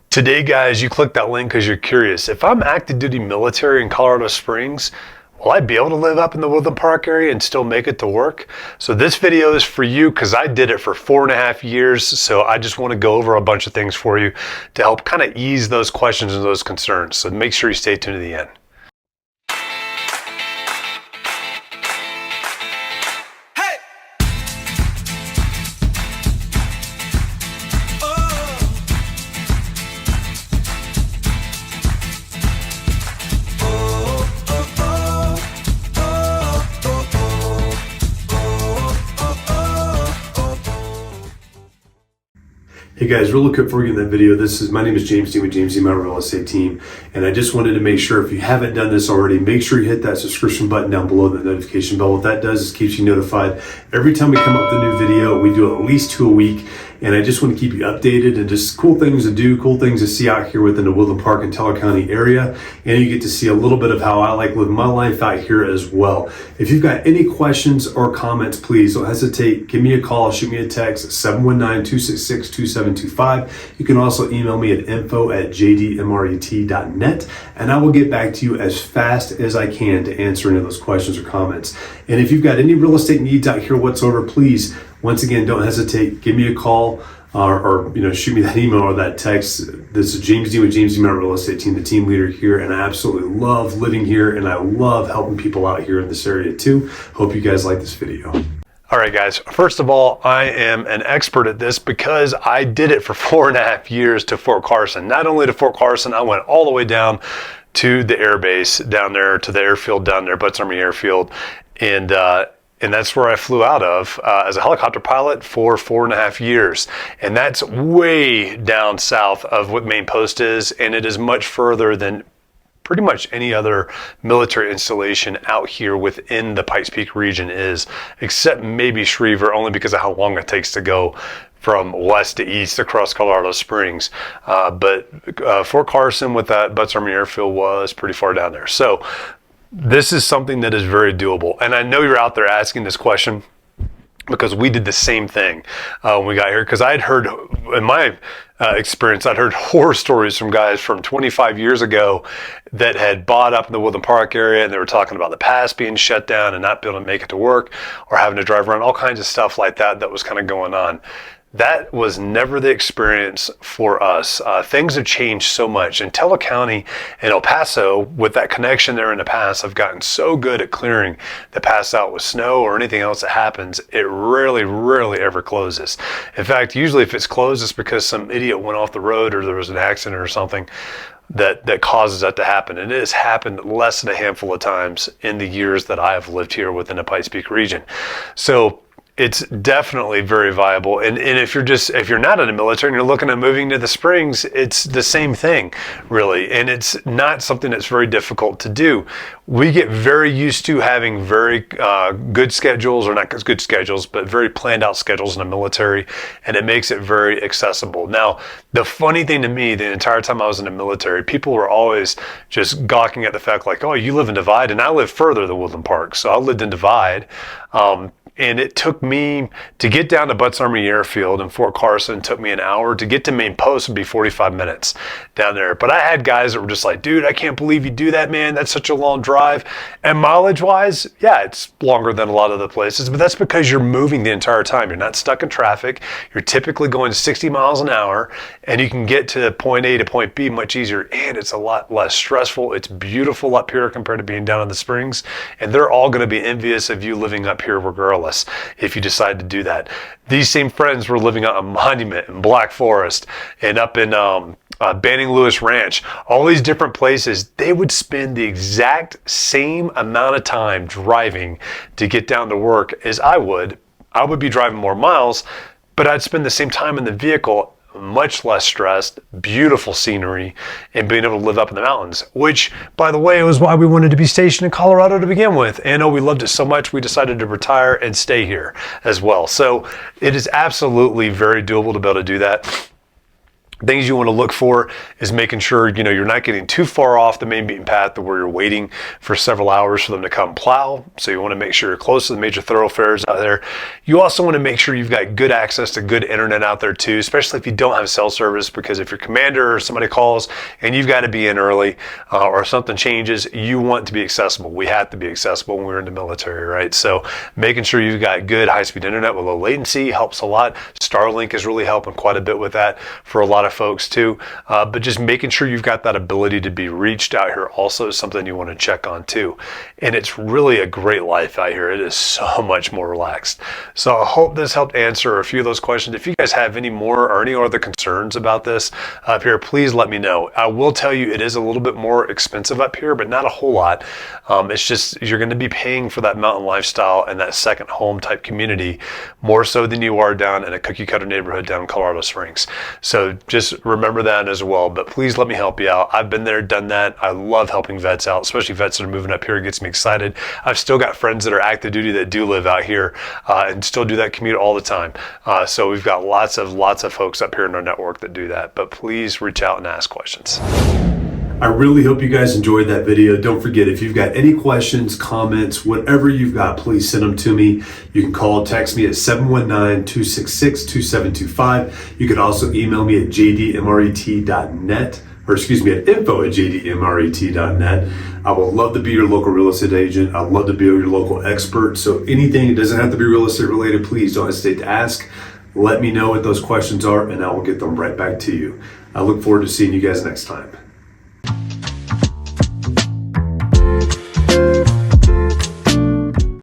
Today, guys, you clicked that link because you're curious. If I'm active duty military in Colorado Springs, will I be able to live up in the Woodland Park area and still make it to work? So this video is for you because I did it for 4.5 years. So I just want to go over a bunch of things for you to help kind of ease those questions and those concerns. So make sure you stay tuned to the end. Hey guys, real quick before we get in that video, my name is James D with James D My Real Estate Team, and I just wanted to make sure if you haven't done this already, make sure you hit that subscription button down below, the notification bell. What that does is keeps you notified every time we come up with a new video. We do at least 2 a week, and I just want to keep you updated and just cool things to do, cool things to see out here within the Woodland Park and Teller County area, and you get to see a little bit of how I like living my life out here as well. If you've got any questions or comments, please don't hesitate. Give me a call, shoot me a text at 719-266-2725. You can also email me at info@jdmret.net, and I will get back to you as fast as I can to answer any of those questions or comments. And if you've got any real estate needs out here whatsoever, please, once again, don't hesitate. Give me a call or shoot me that email or that text. This is James D with James D My Real Estate Team, the team leader here, and I absolutely love living here, and I love helping people out here in this area too. Hope you guys like this video. All right, guys. First of all, I am an expert at this because I did it for 4.5 years to Fort Carson. Not only to Fort Carson, I went all the way down to the air base down there, to the airfield down there, Butts Army Airfield, and that's where I flew out of as a helicopter pilot for 4.5 years. And that's way down south of what Main Post is, and it is much further than pretty much any other military installation out here within the Pikes Peak region is, except maybe Schriever, only because of how long it takes to go from west to east across Colorado Springs. But Fort Carson with that Butts Army Airfield was pretty far down there. So this is something that is very doable. And I know you're out there asking this question because we did the same thing when we got here. Because I had heard, in my experience, I'd heard horror stories from guys from 25 years ago that had bought up in the Woodland Park area, and they were talking about the pass being shut down and not being able to make it to work or having to drive around, all kinds of stuff like that that was kind of going on. That was never the experience for us. Things have changed so much. In Teller County and El Paso, with that connection there in the pass, have gotten so good at clearing the pass out with snow or anything else that happens. It rarely ever closes. In fact, usually if it's closed, it's because some idiot went off the road or there was an accident or something that causes that to happen. And it has happened less than a handful of times in the years that I have lived here within the Pikes Peak region. So it's definitely very viable. And if you're not in the military and you're looking at moving to the Springs, it's the same thing, really. And it's not something that's very difficult to do. We get very used to having very good schedules, or not good schedules, but very planned out schedules in the military, and it makes it very accessible. Now, the funny thing to me, the entire time I was in the military, people were always just gawking at the fact like, oh, you live in Divide, and I live further than Woodland Park. So I lived in Divide. And it took me to get down to Butts Army Airfield in Fort Carson, took me an hour. To get to Main Post would be 45 minutes down there. But I had guys that were just like, dude, I can't believe you do that, man. That's such a long drive. And mileage-wise, yeah, it's longer than a lot of the places, but that's because you're moving the entire time. You're not stuck in traffic. You're typically going 60 miles an hour, and you can get to point A to point B much easier, and it's a lot less stressful. It's beautiful up here compared to being down in the Springs, and they're all going to be envious of you living up here regardless if you decide to do that. These same friends were living on a Monument in Black Forest and up in Banning Lewis Ranch, all these different places. They would spend the exact same amount of time driving to get down to work as I would. I would be driving more miles, but I'd spend the same time in the vehicle, much less stressed, beautiful scenery, and being able to live up in the mountains, which, by the way, was why we wanted to be stationed in Colorado to begin with. And we loved it so much, we decided to retire and stay here as well. So it is absolutely very doable to be able to do that. Things you want to look for is making sure, you're not getting too far off the main beaten path to where you're waiting for several hours for them to come plow. So you want to make sure you're close to the major thoroughfares out there. You also want to make sure you've got good access to good internet out there too, especially if you don't have cell service, because if your commander or somebody calls and you've got to be in early or something changes, you want to be accessible. We have to be accessible when we're in the military, right? So making sure you've got good high-speed internet with low latency helps a lot. Starlink is really helping quite a bit with that for a lot of folks too, but just making sure you've got that ability to be reached out here also is something you want to check on too. And it's really a great life out here. It is so much more relaxed. So I hope this helped answer a few of those questions. If you guys have any more or any other concerns about this up here, please let me know. I will tell you it is a little bit more expensive up here, but not a whole lot. It's just you're going to be paying for that mountain lifestyle and that second home type community more so than you are down in a cookie cutter neighborhood down in Colorado Springs. So just remember that as well, but please let me help you out. I've been there, done that. I love helping vets out, especially vets that are moving up here. It gets me excited. I've still got friends that are active duty that do live out here and still do that commute all the time. So we've got lots of folks up here in our network that do that, but please reach out and ask questions. I really hope you guys enjoyed that video. Don't forget, if you've got any questions, comments, whatever you've got, please send them to me. You can call, text me at 719-266-2725. You can also email me at jdmret.net, or excuse me, at info@jdmret.net. I would love to be your local real estate agent. I'd love to be your local expert. So anything, it doesn't have to be real estate related, please don't hesitate to ask. Let me know what those questions are and I will get them right back to you. I look forward to seeing you guys next time.